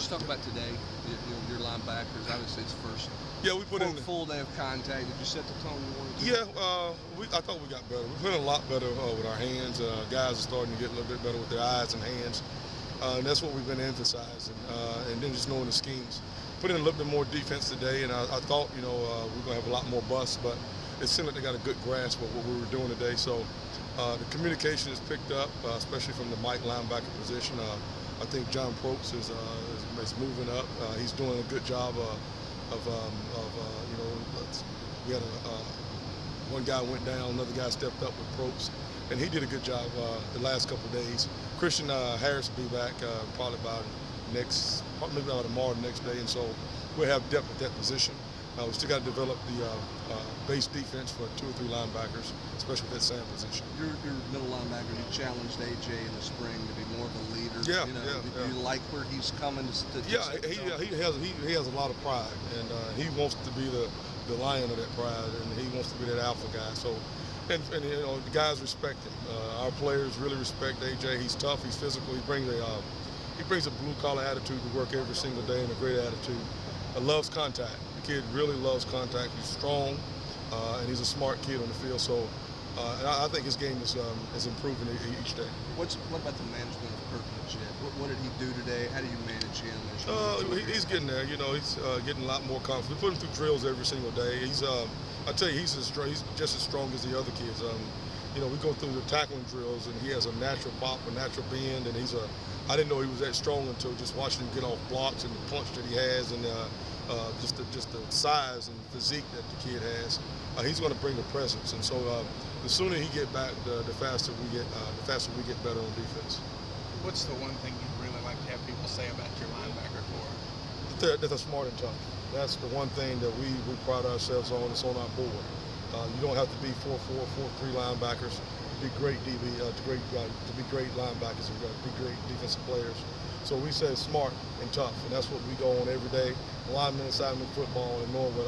Just talk about today, your linebackers. Obviously, it's first Yeah, we put in full day of contact. Did you set the tone you wanted to? Yeah, I thought we got better. We put in a lot better with our hands. Guys are starting to get a little bit better with their eyes and hands, and that's what we've been emphasizing. And then just knowing the schemes. Put in a little bit more defense today, and I thought we're gonna have a lot more busts, but it seemed like they got a good grasp of what we were doing today. So the communication is picked up, especially from the Mike linebacker position. I think John Probst is moving up. He's doing a good job we had one guy went down, another guy stepped up with Probst, and he did a good job the last couple of days. Christian Harris will be back probably maybe about tomorrow, the next day, and so we'll have depth at that position. We still got to develop the base defense for 2 or 3 linebackers, especially with that Sam position. Your middle linebacker, you challenged AJ in the spring to be more of a leader. Yeah, Do you like where he's coming to he has a lot of pride, and he wants to be the lion of that pride, and he wants to be that alpha guy. So, and the guys respect him. Our players really respect AJ. He's tough. He's physical. He brings a blue collar attitude to work every single day, and a great attitude. Loves contact. The kid really loves contact. He's strong, and he's a smart kid on the field. So, and I think his game is improving each day. What about the management of Kirk Magid? What did he do today? How do you manage him? He's getting there. He's getting a lot more confident. We put him through drills every single day. I tell you, he's just as strong as the other kids. We go through the tackling drills, and he has a natural pop, a natural bend, and I didn't know he was that strong until just watching him get off blocks and the punch that he has, and just the size and physique that the kid has. He's going to bring a presence, and so the sooner he get back, the faster we get better on defense. What's the one thing you'd really like to have people say about your linebacker corps? That they're smart and tough. That's the one thing that we pride ourselves on. It's on our board. You don't have to be 4-4, 4-3 linebackers to be great to be great linebackers and be great defensive players. So we say smart and tough, and that's what we go on every day. Lineman, assignment, football, and knowing what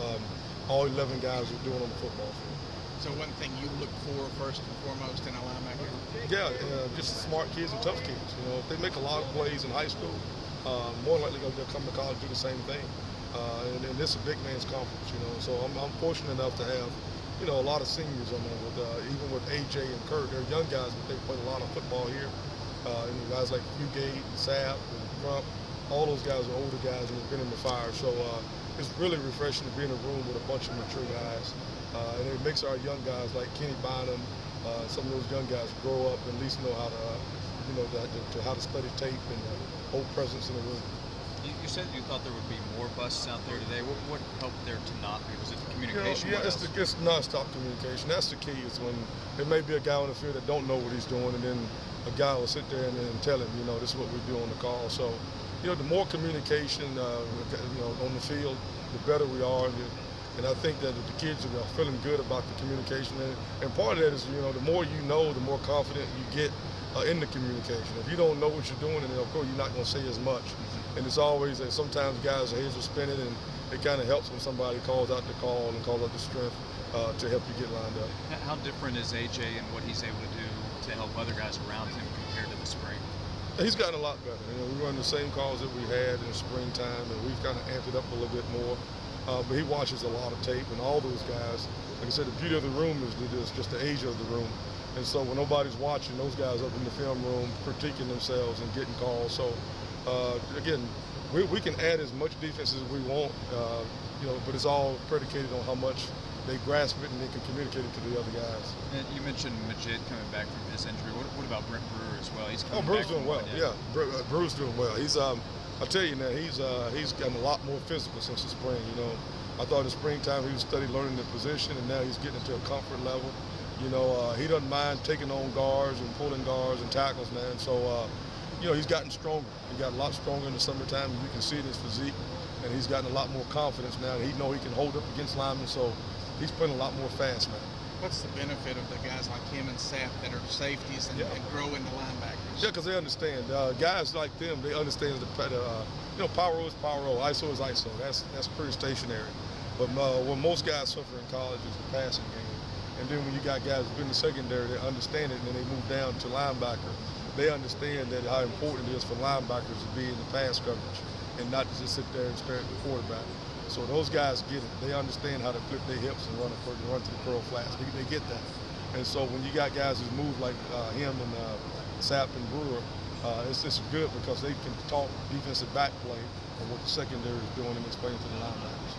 all 11 guys are doing on the football field. So one thing you look for first and foremost in a linebacker? Yeah, just smart kids and tough kids. If they make a lot of plays in high school, more likely they'll come to college and do the same thing. And this is a big man's conference, So I'm fortunate enough to have, a lot of seniors on there. Even with AJ and Kurt, they're young guys, but they played a lot of football here. Guys like Fugate and Sapp and Crump, all those guys are older guys and have been in the fire. So it's really refreshing to be in a room with a bunch of mature guys. And it makes our young guys like Kenny Bynum, some of those young guys grow up and at least know how to how to study tape and hold presence in the room. You said you thought there would be more busts out there today. What helped there to not be? Was it the communication? It's nonstop communication. That's the key. Is when there may be a guy on the field that don't know what he's doing, and then a guy will sit there and tell him, this is what we do on the call. So, the more communication, on the field, the better we are. And I think that the kids are feeling good about the communication. And part of that is, the more you know, the more confident you get in the communication. If you don't know what you're doing, then of course you're not going to say as much. And it's always that sometimes guys' heads are spinning, and it kind of helps when somebody calls out the call and calls out the strength to help you get lined up. How different is AJ and what he's able to do to help other guys around him compared to the spring? He's gotten a lot better. We run the same calls that we had in the springtime, and we've kind of amped it up a little bit more. But he watches a lot of tape, and all those guys, like I said, the beauty of the room is just the age of the room. And so when nobody's watching, those guys up in the film room critiquing themselves and getting calls. So again, we can add as much defense as we want, but it's all predicated on how much they grasp it and they can communicate it to the other guys. And you mentioned Magid coming back from his injury. What about Brent Brewer as well? He's coming Brewer's back doing well. Yeah, Brewer's doing well. He's I'll tell you now, he's gotten a lot more physical since the spring. I thought in the springtime he was learning the position, and now he's getting into a comfort level. He doesn't mind taking on guards and pulling guards and tackles now. And so, he's gotten stronger. He got a lot stronger in the summertime, and you can see it in his physique. And he's gotten a lot more confidence now. He knows he can hold up against linemen, so he's playing a lot more fast now. What's the benefit of the guys like him and Sapp that are safeties and grow into linebackers? Yeah, because they understand. Guys like them, they understand power is power, ISO is ISO. That's pretty stationary. But what most guys suffer in college is the passing game. And then when you got guys who've been in the secondary, they understand it, and then they move down to linebacker. They understand that how important it is for linebackers to be in the pass coverage. and not to just sit there and stare at the quarterback. So those guys get it. They understand how to flip their hips and run to the curl flats. They get that. And so when you got guys who move like him and Sapp and Brewer, it's good because they can talk defensive back play and what the secondary is doing and explain to the linebackers.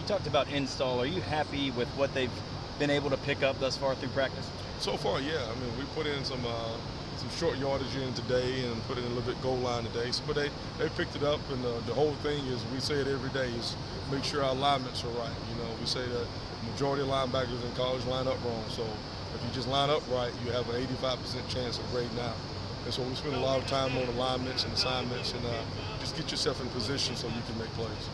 You talked about install. Are you happy with what they've been able to pick up thus far through practice? So far, yeah. I mean, we put in some short yardage in today and put in a little bit goal line today. So, but they picked it up, and the whole thing is, we say it every day, is make sure our alignments are right. You know, we say that the majority of linebackers in college line up wrong. So if you just line up right, you have an 85% chance of grading out. And so we spend a lot of time on alignments and assignments, and just get yourself in position so you can make plays.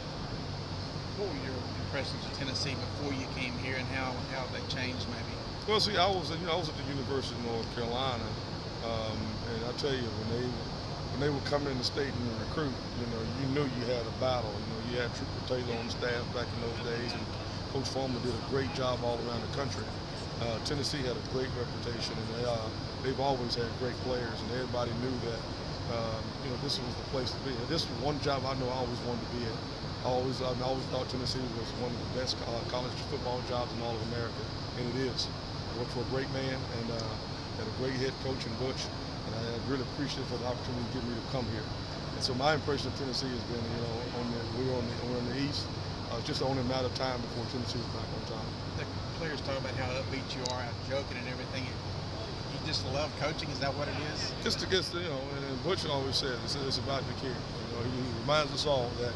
What were your impressions of Tennessee before you came here, and how they changed maybe? Well, see, I was at the University of North Carolina, and I tell you, when they were coming in the state and recruit, you knew you had a battle. You had Trooper Taylor on staff back in those days, and Coach Fulmer did a great job all around the country. Tennessee had a great reputation, and they've always had great players, and everybody knew that this was the place to be. And this was one job I know I always wanted to be in. I always thought Tennessee was one of the best college football jobs in all of America, and it is. I worked for a great man and had a great head coach in Butch, and I'm really appreciative for the opportunity to give me to come here. And so my impression of Tennessee has been, we're on the East. It's just only a matter of time before Tennessee is back on top. The players talk about how upbeat you are, out joking and everything. You just love coaching. Is that what it is? Just to get, and Butch always said it's about the kid. He reminds us all that,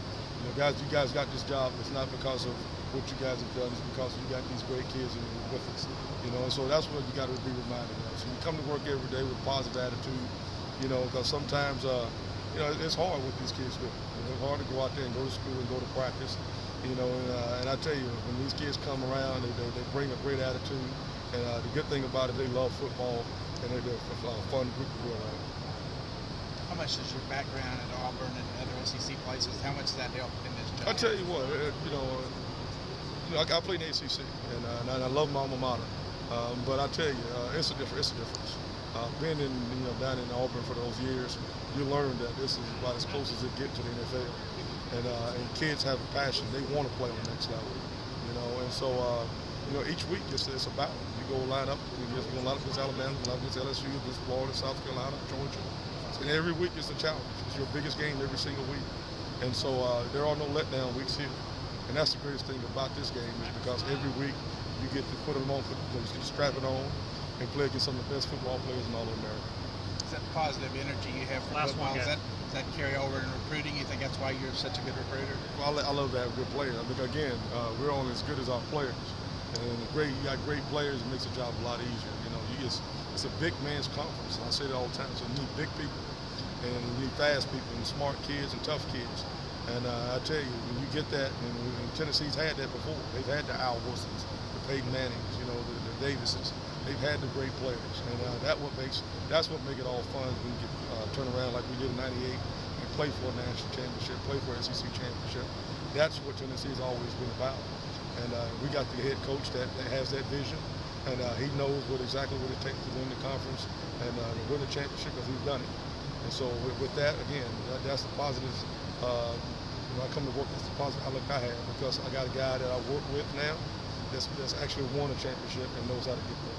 guys, you guys got this job. It's not because of what you guys have done. It's because you got these great kids with us. And so that's what you got to be reminded of. So you come to work every day with a positive attitude. Because sometimes, it's hard what these kids do. It's hard to go out there and go to school and go to practice. And I tell you, when these kids come around, they bring a great attitude. And the good thing about it, they love football, and they're a fun group to be around. How much does your background at Auburn and other SEC places, how much does that help in this job? I tell you what, I played in the ACC, and I love my alma mater. But I tell you, it's a difference. Being down in Auburn for those years, you learn that this is about as close as it gets to the NFL. And kids have a passion; they want to play on the next level. And so each week it's a battle. You go line up. You go line up against Alabama, line up against LSU, against Florida, South Carolina, Georgia. And every week is a challenge. It's your biggest game every single week. And so there are no letdown weeks here. And that's the greatest thing about this game, is because every week you get to put them on, strap it on, and play against some of the best football players in all of America. Is that positive energy you have for football? Does that carry over in recruiting? You think that's why you're such a good recruiter? Well, I love to have good players. I think, again, we're only as good as our players. And you got great players, it makes the job a lot easier. It's a big man's conference. And I say that all the time. So you need big people, and you need fast people, and smart kids, and tough kids. And I tell you, when you get that, and Tennessee's had that before. They've had the Al Wilsons, the Peyton Mannings, the Davises. They've had the great players, and that's what makes it all fun when you get turn around like we did in '98 and play for a national championship, play for an SEC championship. That's what Tennessee's always been about. And we got the head coach that has that vision, and he knows exactly what it takes to win the conference and to win the championship, because he's done it. And so with that, again, that's the positives. I come to work, that's the positive outlook I have, because I got a guy that I work with now that's actually won a championship and knows how to get there.